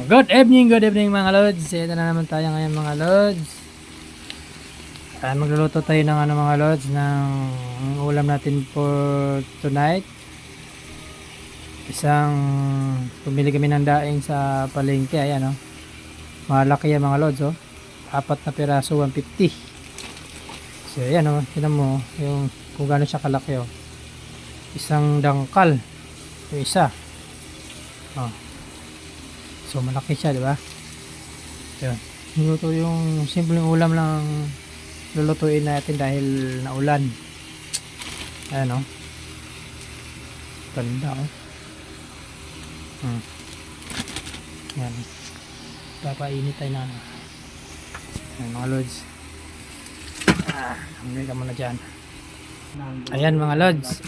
Good evening mga lods. Ito na naman tayo ngayon mga lods. Magluluto tayo ng mga lods ng ulam natin for tonight. Pumili kami ng daing sa palengke. Ayan malaki yan mga lods 4 na piraso 150. So ayan tingnan mo yung kung gaano siya kalaki Isang dangkal yung isa. So malaki siya, di ba? Yun. Niluto yung simpleng ulam lang lulutuin natin dahil naulan. Ayan Ganda Yan. Papainit tayo na Ayan mga lods. Hanggang ka muna dyan. Ayan mga lods.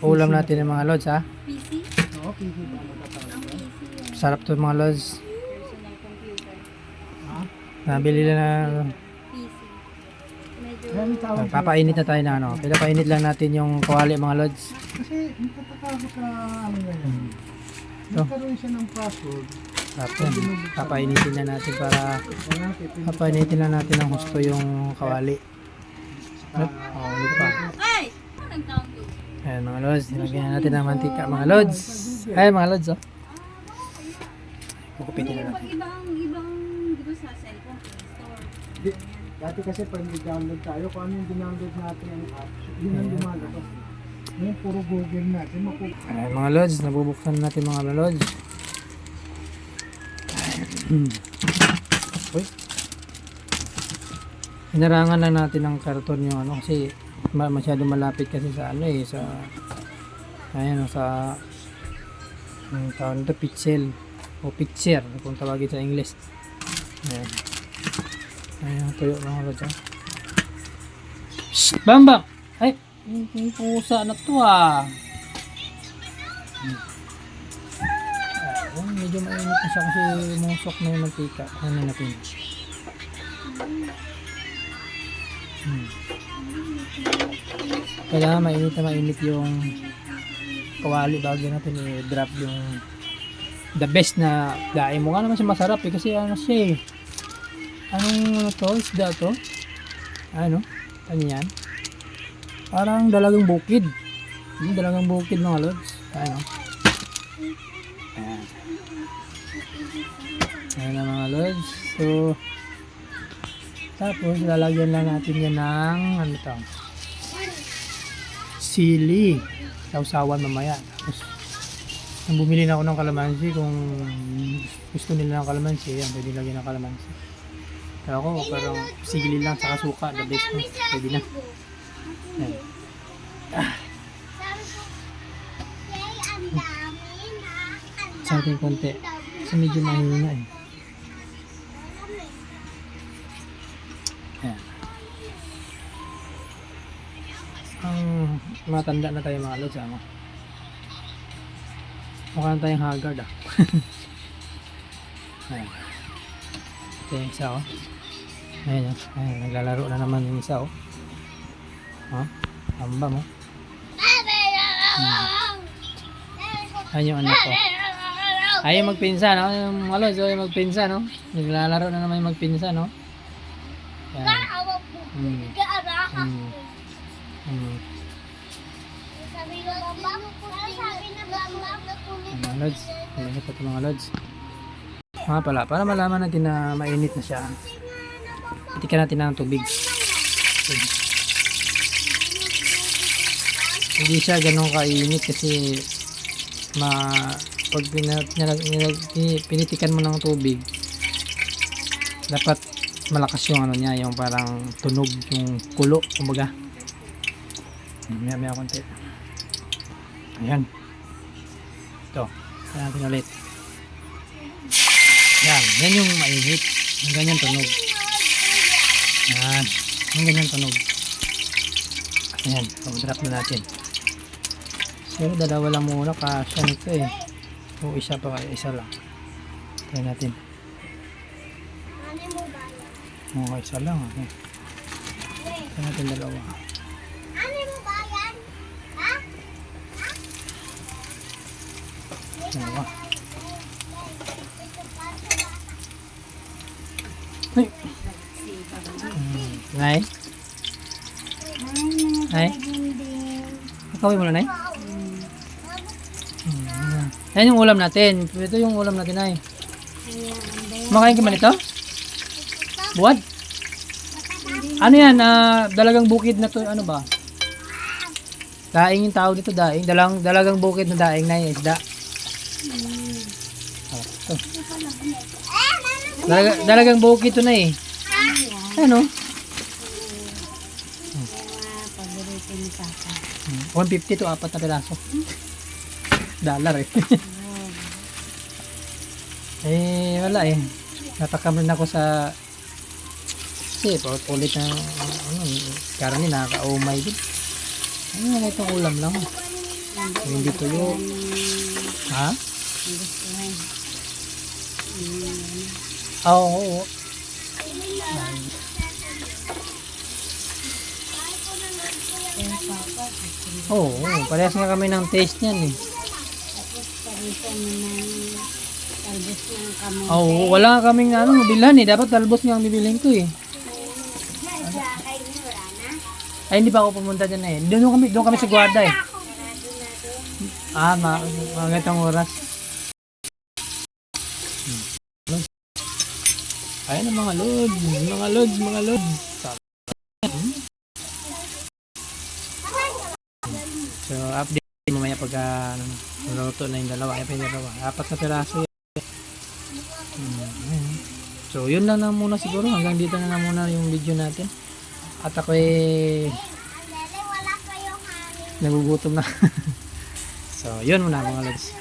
Ulam natin ng mga lods PC? Oo, PC ba? Sarap to mga lods. Nabili na papainit na tayo na Pinapainit lang natin yung kawali mga lods. Kasi natatakabot na nagkaroon siya ng password. Papainitin na natin para papainitin na natin ng gusto yung kawali. Ulit pa. Ayan mga lods, nilagyan natin ng mantika mga lods. Ayan mga lods Kukupitin na natin. Ibang dito sa cellphone store. Dati kasi pag nag-download tayo, kung ano yung download natin ang apps, yun ang lumalabas. Ngayon puro Google natin. Ayan mga lods, nabubuksan natin mga lods. Uy. Hinarangan lang natin ng karton yung kasi masyado malapit kasi sa sa tawag nito pixel o picture kung tawagin sa English. Ayan tuyo mga lods Shhh! Bambang! Ay! Yung pusa na to medyo mainit na siya kasi musok na yung mantika. Ano natin? Kailangan mainit yung kawali bago natin i-drop yung the best na daing. Mukha naman siya masarap kasi siya anong isda to? Ano yan? Parang dalagang bukid. Dalagang bukid mga lods. Ayan na mga lods. So tapos lalagyan lang natin yan ng sili. Sausawan mamaya. Tapos nang bumili na ako ng kalamansi, kung gusto nila ng kalamansi, yan, pwede lagyan ng kalamansi. Pero ako, parang sigili lang sa suka, the best na. Pwede na. Yan. Sa ating konti. Kasi medyo mahina Yan. Matanda na tayo mga lods mukha na tayong haggard Ayan. Ito yung isa Ayan naglalaro na naman yung isa Hamba mo Ayan yung anak ko ayaw magpinsan yung mga lods ayaw magpinsan naglalaro na naman yung magpinsan Ayan. Mga lods, mainit pa ito mga lods. Para malaman natin na mainit na siya, itikan natin ng tubig. Hindi siya ganun kainit kasi pag pinitikan mo ng tubig, dapat malakas yung niya, yung parang tunog, yung kulo, kumbaga. Maya konti. Ayan. Ito. Ayan natin ulit. Yan yung mainit. Yung ganyan tunog. Yan. Yung ganyan tunog. Ayan. Drop na natin. So, dalawa lang muna. Kasya nito o isa pa kaya. Isa lang. Try natin. Isa lang. Try natin dalawa. Dalawa. Nay? Nay? Nakawin mo na, Nay? Yan yung ulam natin. Ito yung ulam natin, Nay. Makain ka man ito? Buwad? Ano yan? Dalagang bukid na to. Ano ba? Daing yung tawag dito, daing. Dalagang bukid na daing na yung isda. Ito. Dalagang bukid to na eh. Ano? Paborito ni Papa. 150 to 4 na piraso. Dollar eh. Wala eh. Napakamrin ako sa kasi ulit na karne nakaka-umay din. Ano na itong ulam lang. Hindi tuyo. Ha? Oo. Oo, parehas nga kami ng taste niyan eh. Oo, wala kaming bilhan eh. Dapat talbos nga ang bibilhin ko eh. Ay, hindi pa ako pumunta dyan eh. Doon kami sa Guarda eh. Mga ganitong oras. Ayan ang mga lods. So, update mamaya pag naluto na yung dalawa. Ayan pa yung dalawa. 4 na piraso yan. So, yun lang na muna siguro. Hanggang dito na muna yung video natin. At ako nagugutom na. So, yun muna mga lods.